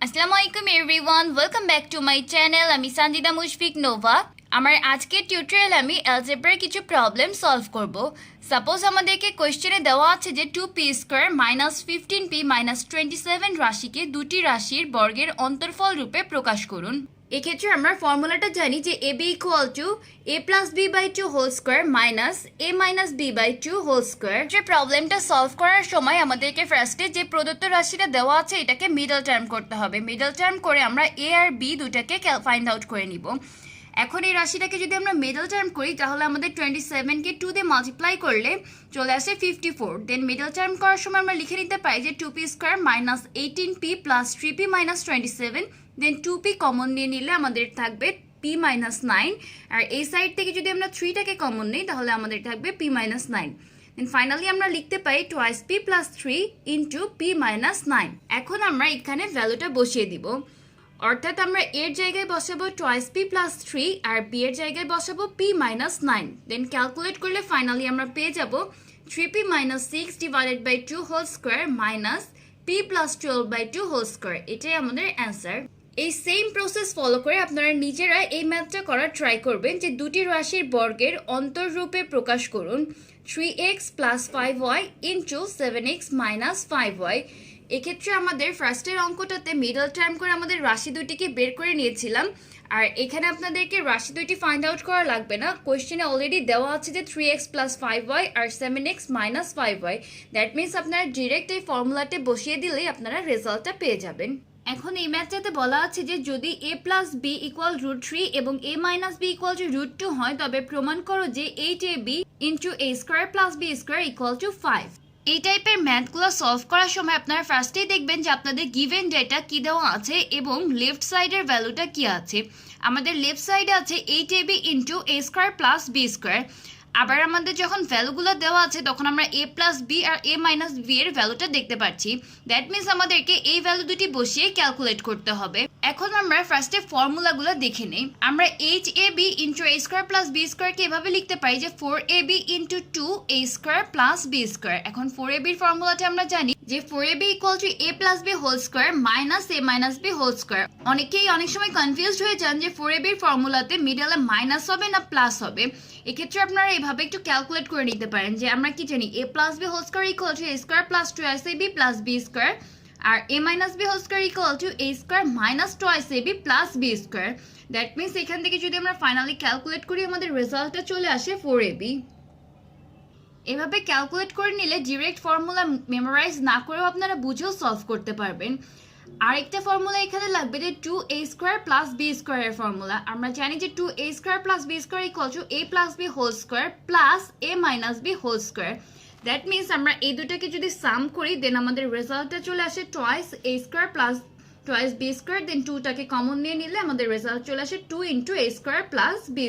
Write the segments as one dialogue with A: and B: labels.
A: Assalamualaikum everyone, welcome back to my channel. আমি Sunjida Nova. আমার আজকের টিউটোরিয়াল আমি অ্যালজেব্রার কিছু প্রবলেম সলভ করব। সাপোজ আমাদেরকে কোশ্চেনে দেওয়া আছে যে 2p² - 15p - 27 রাশিকে দুটি রাশির বর্গের অন্তরফল রূপে প্রকাশ করুন। এক্ষেত্রে আমরা ফর্মুলাটা জানি যে ab = a + b/2 whole square minus a - b/2 whole square. যে প্রবলেমটা সলভ করার সময় আমাদেরকে ফার্স্টে যে প্রদত্ত রাশিটা দেওয়া আছে এটাকে মিডল টার্ম করতে হবে। মিডল টার্ম করে আমরা a আর b দুটাকে ফাইন্ড আউট করে নিব। এখন এই রাশিটাকে যদি আমরা মিডল টার্ম করি তাহলে আমাদের 27কে 2 দিয়ে মাল্টিপ্লাই করলে চলে আসে 54। দেন মিডল টার্ম করার সময় আমরা লিখে নিতে পারি যে 2p² - 18p + 3p - 27। দেন 2p কমন নিয়ে নিলে আমাদের থাকবে p - 9। আর এই সাইড থেকে যদি আমরা 3টাকে কমন নিই তাহলে আমাদের থাকবে p - 9। দেন ফাইনালি আমরা লিখতে পাই 2p + 3 * p - 9। এখন আমরা এখানে ভ্যালুটা বসিয়ে দিব, অর্থাৎ আমরা এর জায়গায় বসাবো 2p + 3 আর b এর জায়গায় বসাবো p - 9। দেন ক্যালকুলেট করলে ফাইনালি আমরা পেয়ে যাব 3p - 6 / 2 whole square minus p + 12/2 whole square. এটাই আমাদের অ্যান্সার। এই সেম প্রসেস ফলো করে আপনারা নিজেরা এই ম্যাথটা করার ট্রাই করবেন যে দুটি রাশির বর্গের অন্তররূপে প্রকাশ করুন 3x + 5y * 7x - 5y। এক্ষেত্রে আমাদের ফার্স্টের অঙ্কটাতে মিডল টার্ম করে আমাদের রাশি দুটিকে বের করে নিয়েছিলাম। আর এখানে আপনাদেরকে রাশি দুটি ফাইন্ড আউট করা লাগবে না, কোয়েশ্চেনে অলরেডি দেওয়া আছে যে 3x + 5y আর 7x - 5y। দ্যাট মিনস আপনারা ডিরেক্ট এই ফর্মুলাতে বসিয়ে দিলেই আপনারা রেজাল্টটা পেয়ে যাবেন। এখন এই ম্যাথটাতে বলা আছে যে যদি a + b = √3 এবং a - b = √2 হয় তবে প্রমাণ করো যে 8ab * a² + b² = 5। এই টাইপের ম্যাথগুলো সলভ করার সময় আপনারা ফার্স্টেই দেখবেন যে আপনাদের গিভেন ডেটা কি দেওয়া আছে এবং লেফট সাইডের ভ্যালুটা কি আছে। আমাদের লেফট সাইডে আছে 8ab * a² + b²। আবার আমাদের যখন ভ্যালুগুলো দেওয়া আছে তখন আমরা a + b R a - b এর ভ্যালুটা দেখতে পাচ্ছি। দ্যাট মিনস আমাদেরকে এই ভ্যালু দুটি বসিয়ে ক্যালকুলেট করতে হবে। এখন আমরা ফার্স্টে ফর্মুলাগুলো দেখে নেই। আমরা hab * a² + b² কে এভাবে লিখতে পারি যে 4ab * 2a² + b²। এখন 4ab এর ফর্মুলাটা আমরা জানি যে 4ab = a + b whole square minus a - b whole square. অনেকেই অনেক সময় কনফিউজড হয়ে যান যে 4ab এর ফর্মুলাতে মিডলে মাইনাস হবে না প্লাস হবে। এক্ষেত্রে আপনারা এইভাবে একটু ক্যালকুলেট করে নিতে পারেন যে আমরা কি জানি a + b whole square = a² + 2ac b + b² আর a - b whole square = a² - 2ac b + b²। That means এখান থেকে যদি আমরা ফাইনালি ক্যালকুলেট করি আমাদের রেজাল্টটা চলে আসে 4ab। এভাবে ক্যালকুলেট করে নিলে ডিরেক্ট ফর্মুলা মেমোরাইজ না করেও আপনারা বুঝেও সলভ করতে পারবেন। আরেকটা ফর্মুলা এখানে লাগবে যে 2a² + b² এর ফর্মুলা। আমরা জানি যে 2a² + b² = a + b whole square plus a - b whole square. That means আমরা এই দুটাকে যদি সাম করি দেন আমাদের রেজাল্টটা চলে আসে টুয়াইস a² + টুয়াইস b²। দেন 2টাকে কমন নিয়ে নিলে আমাদের রেজাল্ট চলে আসে 2 * a² + b²।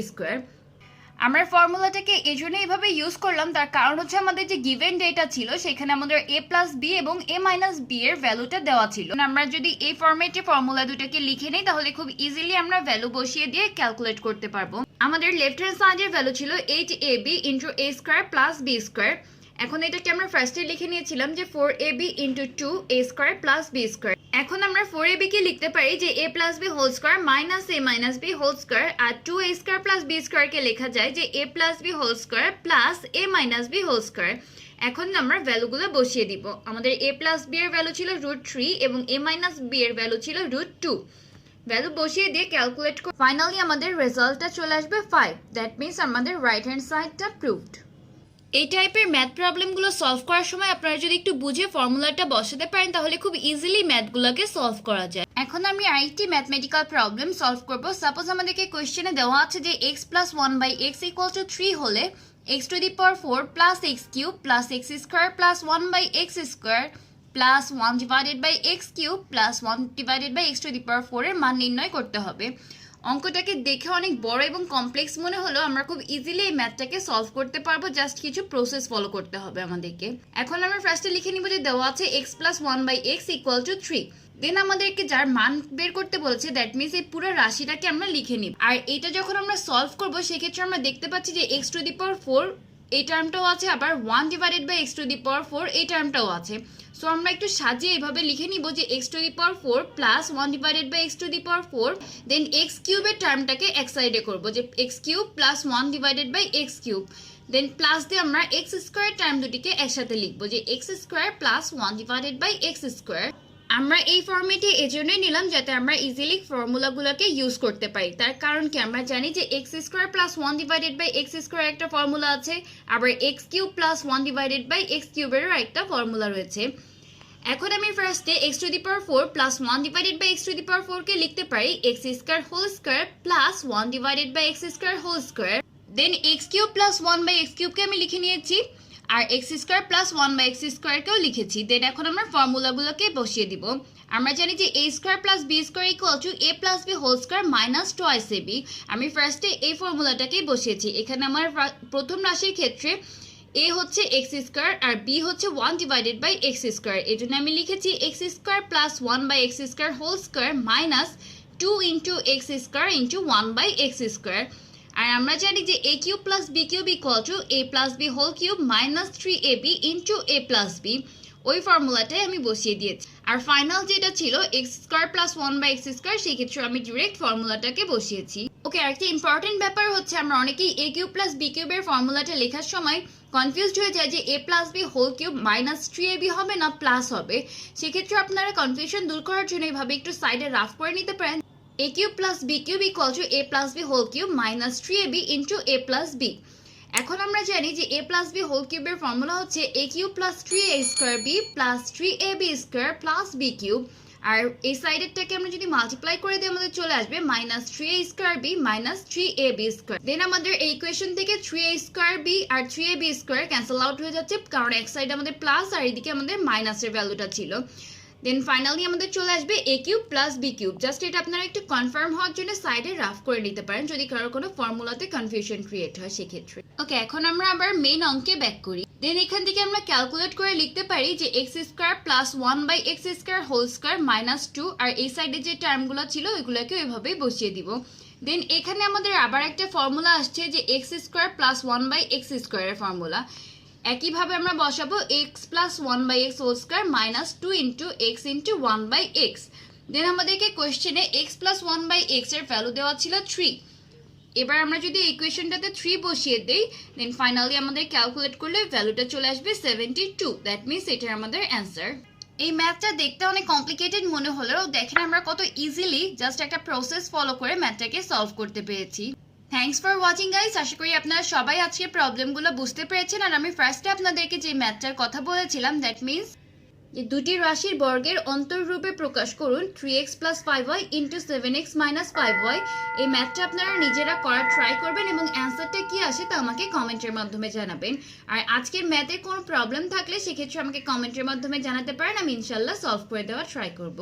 A: আমরা ফর্মুলাটাকে এজন্য এইভাবে ইউজ করলাম, তার কারণ হচ্ছে আমাদের যে গিভেন ডেটা ছিল সেখানে আমাদের a + b এবং a - b এর ভ্যালুটা দেওয়া ছিল। আমরা যদি এই ফরম্যাটে ফর্মুলা দুটাকে লিখে নিই তাহলে খুব ইজিলি আমরা ভ্যালু বসিয়ে দিয়ে ক্যালকুলেট করতে পারবো। আমাদের লেফট হ্যান্ড সাইডের ভ্যালু ছিল 8ab * a² + b²। এখন এটাকে আমরা ফার্স্টে লিখে নিয়েছিলাম যে 4ab * 2a² + b²। এখন আমরা 4ab কে লিখতে পারি যে a + b whole square minus a - b whole square আর 2a² + b² কে লেখা যায় যে a + b whole square plus a - b whole square. এখন আমরা ভ্যালুগুলো বসিয়ে দিব। আমাদের a + b এর ভ্যালু ছিল √3 এবং a - b এর ভ্যালু ছিল √2। ভ্যালু বসিয়ে দিয়ে ক্যালকুলেট করে ফাইনালি আমাদের রেজাল্টটা চলে আসবে 5। দ্যাট মিনস আমাদের রাইট হ্যান্ড সাইডটা প্রুভড। এই টাইপের ম্যাথ প্রবলেমগুলো সলভ করার সময় আপনারা যদি একটু বুঝে ফর্মুলাটা বসাতে পারেন তাহলে খুব ইজিলি ম্যাথগুলোকে সলভ করা যায়। এখন আমি আরেকটি ম্যাথমেটিক্যাল প্রবলেম সলভ করব। সাপোজ আমাদেরকে কোয়েশ্চেনে দেওয়া আছে যে x + 1/x = 3 হলে x⁴ + x³ + x² + 1/x² + 1/x³ + 1/x⁴ এর মান নির্ণয় করতে হবে। অঙ্কটাকে দেখে অনেক বড় এবং কমপ্লেক্স মনে হলো, আমরা খুব ইজিলি এই ম্যাথটাকে সলভ করতে পারবো, জাস্ট কিছু প্রসেস ফলো করতে হবে আমাদেরকে। এখন আমরা ফার্স্টে লিখে নিব যে দেওয়া আছে x + 1/x = 3। দেন আমাদেরকে যার মান বের করতে বলেছে দ্যাট মিনস এই পুরো রাশিটাকে আমরা লিখে নিব। আর এটা যখন আমরা সলভ করব সেক্ষেত্রে আমরা দেখতে পাচ্ছি যে x⁴ এই টার্মটাও আছে, আবার 1 divided by x to the power 4 এই টার্মটাও আছে। সো আমরা একটু সাজিয়ে এইভাবে লিখে নিব যে x to the power 4 plus 1 divided by x to the power 4, then x কিউবের টার্মটাকে এক সাইডে করব যে x cube plus 1 divided by x cube, then plus দিয়ে আমরা x স্কয়ার টার্ম দুটিকে একসাথে লিখব যে x square plus 1 divided by x square. আমরা এই ফর্মেটে এজন্যই নিলাম যাতে আমরা ইজিলি ফর্মুলাগুলোকে ইউজ করতে পারি। তার কারণ কি, আমরা জানি যে x square plus 1 divided by x square একটা ফর্মুলা আছে, আবার x cube plus 1 divided by x কিউবেরও একটা ফর্মুলা রয়েছে। এখন আমি ফার্স্টে x to the power 4 plus 1 divided by x to the power 4 কে লিখতে পারি x square whole square plus 1 divided by x square whole square, then x cube plus 1 by x cube কে আমি লিখে নিয়েছি, আর x square plus 1 by x square কেও লিখেছি। দেন এখন আমরা ফর্মুলাগুলোকে বসিয়ে দিব। আমরা জানি যে a square plus b square equal to a plus b whole square minus twice ab। আমি ফার্স্টে এই ফর্মুলাটাকেই বসিয়েছি। এখানে আমার প্রথম রাশির ক্ষেত্রে a হচ্ছে x স্কয়ার আর b হচ্ছে 1 ডিভাইডেড বাই x স্কয়ার, এজন্য আমি লিখেছি x square plus 1 by x square whole square minus 2 into x square into 1 by x square. আর আমরা জানি যে a cube plus b cube equal to a plus b whole cube minus 3ab into a plus b, ওই ফর্মুলাটাই আমি বসিয়ে দিয়েছি। আর final যেটা ছিল x square plus 1 by x square, সেই ক্ষেত্রে আমি ডিরেক্ট ফর্মুলাটাকে বসিয়েছি। ওকে, আরেকটা ইম্পর্টেন্ট ব্যাপার হচ্ছে আমরা অনেকেই a কিউব প্লাস b কিউবের ফর্মুলাটা লেখার সময় কনফিউজড হয়ে যায় যে a plus b whole cube minus 3ab হবে না প্লাস হবে। সেক্ষেত্রে আপনারা কনফিউশন দূর করার জন্য এইভাবে একটু সাইডে রাফ করে নিতে পারেন a cube plus b cube equal to a plus b whole cube minus 3ab into a plus b। এখন আমরা জানি যে a প্লাস b হোল কিউবের ফর্মুলা হচ্ছে a cube plus 3a square b plus 3ab square plus b cube, আর এই সাইডেরটাকে আমরা যদি মাল্টিপ্লাই করে দিই আমাদের চলে আসবে minus 3a square b minus 3ab square. Then আমাদের এই ইকুয়েশন থেকে 3a স্কয়ার b আর 3ab স্কয়ার ক্যান্সেল আউট হয়ে যাচ্ছে, কারণ এক সাইডে আমাদের প্লাস আর এদিকে আমাদের মাইনাসের ভ্যালুটা ছিল। দেন ফাইনালি আমাদের চলে আসবে a cube plus b cube. Just এটা আপনারা একটু কনফার্ম হওয়ার জন্য সাইডে রাফ করে নিতে পারেন যদি কারো কোনো ফর্মুলাতে কনফিউশন ক্রিয়েট হয় সেক্ষেত্রে। ওকে, এখন আমরা আবার মেইন অঙ্কে ব্যাক করি। দেন এখান থেকে আমরা ক্যালকুলেট করে লিখতে পারি যে x square plus 1 by x square whole square minus 2, আর এই সাইডে যে টার্মগুলো ছিল ওইগুলোকে ওইভাবেই বসিয়ে দিব। দেন এখানে আমাদের আবার একটা ফর্মুলা আসছে যে x square plus 1 by x স্কয়ারের ফর্মুলা, একইভাবে আমরা বসাবো x plus 1 by x whole square minus 2 into x into 1 by x। Then আমাদেরকে কোয়েশ্চেনে x প্লাস 1 বাই x এর ভ্যালু দেওয়া ছিল 3। এবার আমরা যদি ইকুয়েশনটাতে 3 বসিয়ে দেই, দেন ফাইনালি আমাদের ক্যালকুলেট করলে ভ্যালুটা চলে আসবে 72। দ্যাট মিনস এটার আমাদের অ্যান্সার। এই ম্যাথটা দেখতে অনেক কমপ্লিকেটেড মনে হলেও দেখেন আমরা কত ইজিলি জাস্ট একটা প্রসেস ফলো করে ম্যাথটাকে সলভ করতে পেরেছি। Thanks for watching guys. আশা করি আপনারা সবাই আজকে প্রবলেমগুলো বুঝতে পেরেছেন। আর আমি ফার্স্টে আপনাদেরকে যে ম্যাথটার কথা বলেছিলাম, দ্যাট মিনস যে দুটি রাশির বর্গের অন্তররূপে প্রকাশ করুন 3x plus 5y into 7x minus 5y, এই ম্যাথটা আপনারা নিজেরা করার ট্রাই করবেন এবং অ্যান্সারটা কি আসে তা আমাকে কমেন্টের মাধ্যমে জানাবেন। আর আজকের ম্যাথের কোনো প্রবলেম থাকলে সেক্ষেত্রে আমাকে কমেন্টের মাধ্যমে জানাতে পারেন, আমি ইনশাল্লাহ সলভ করে দেওয়ার ট্রাই করব।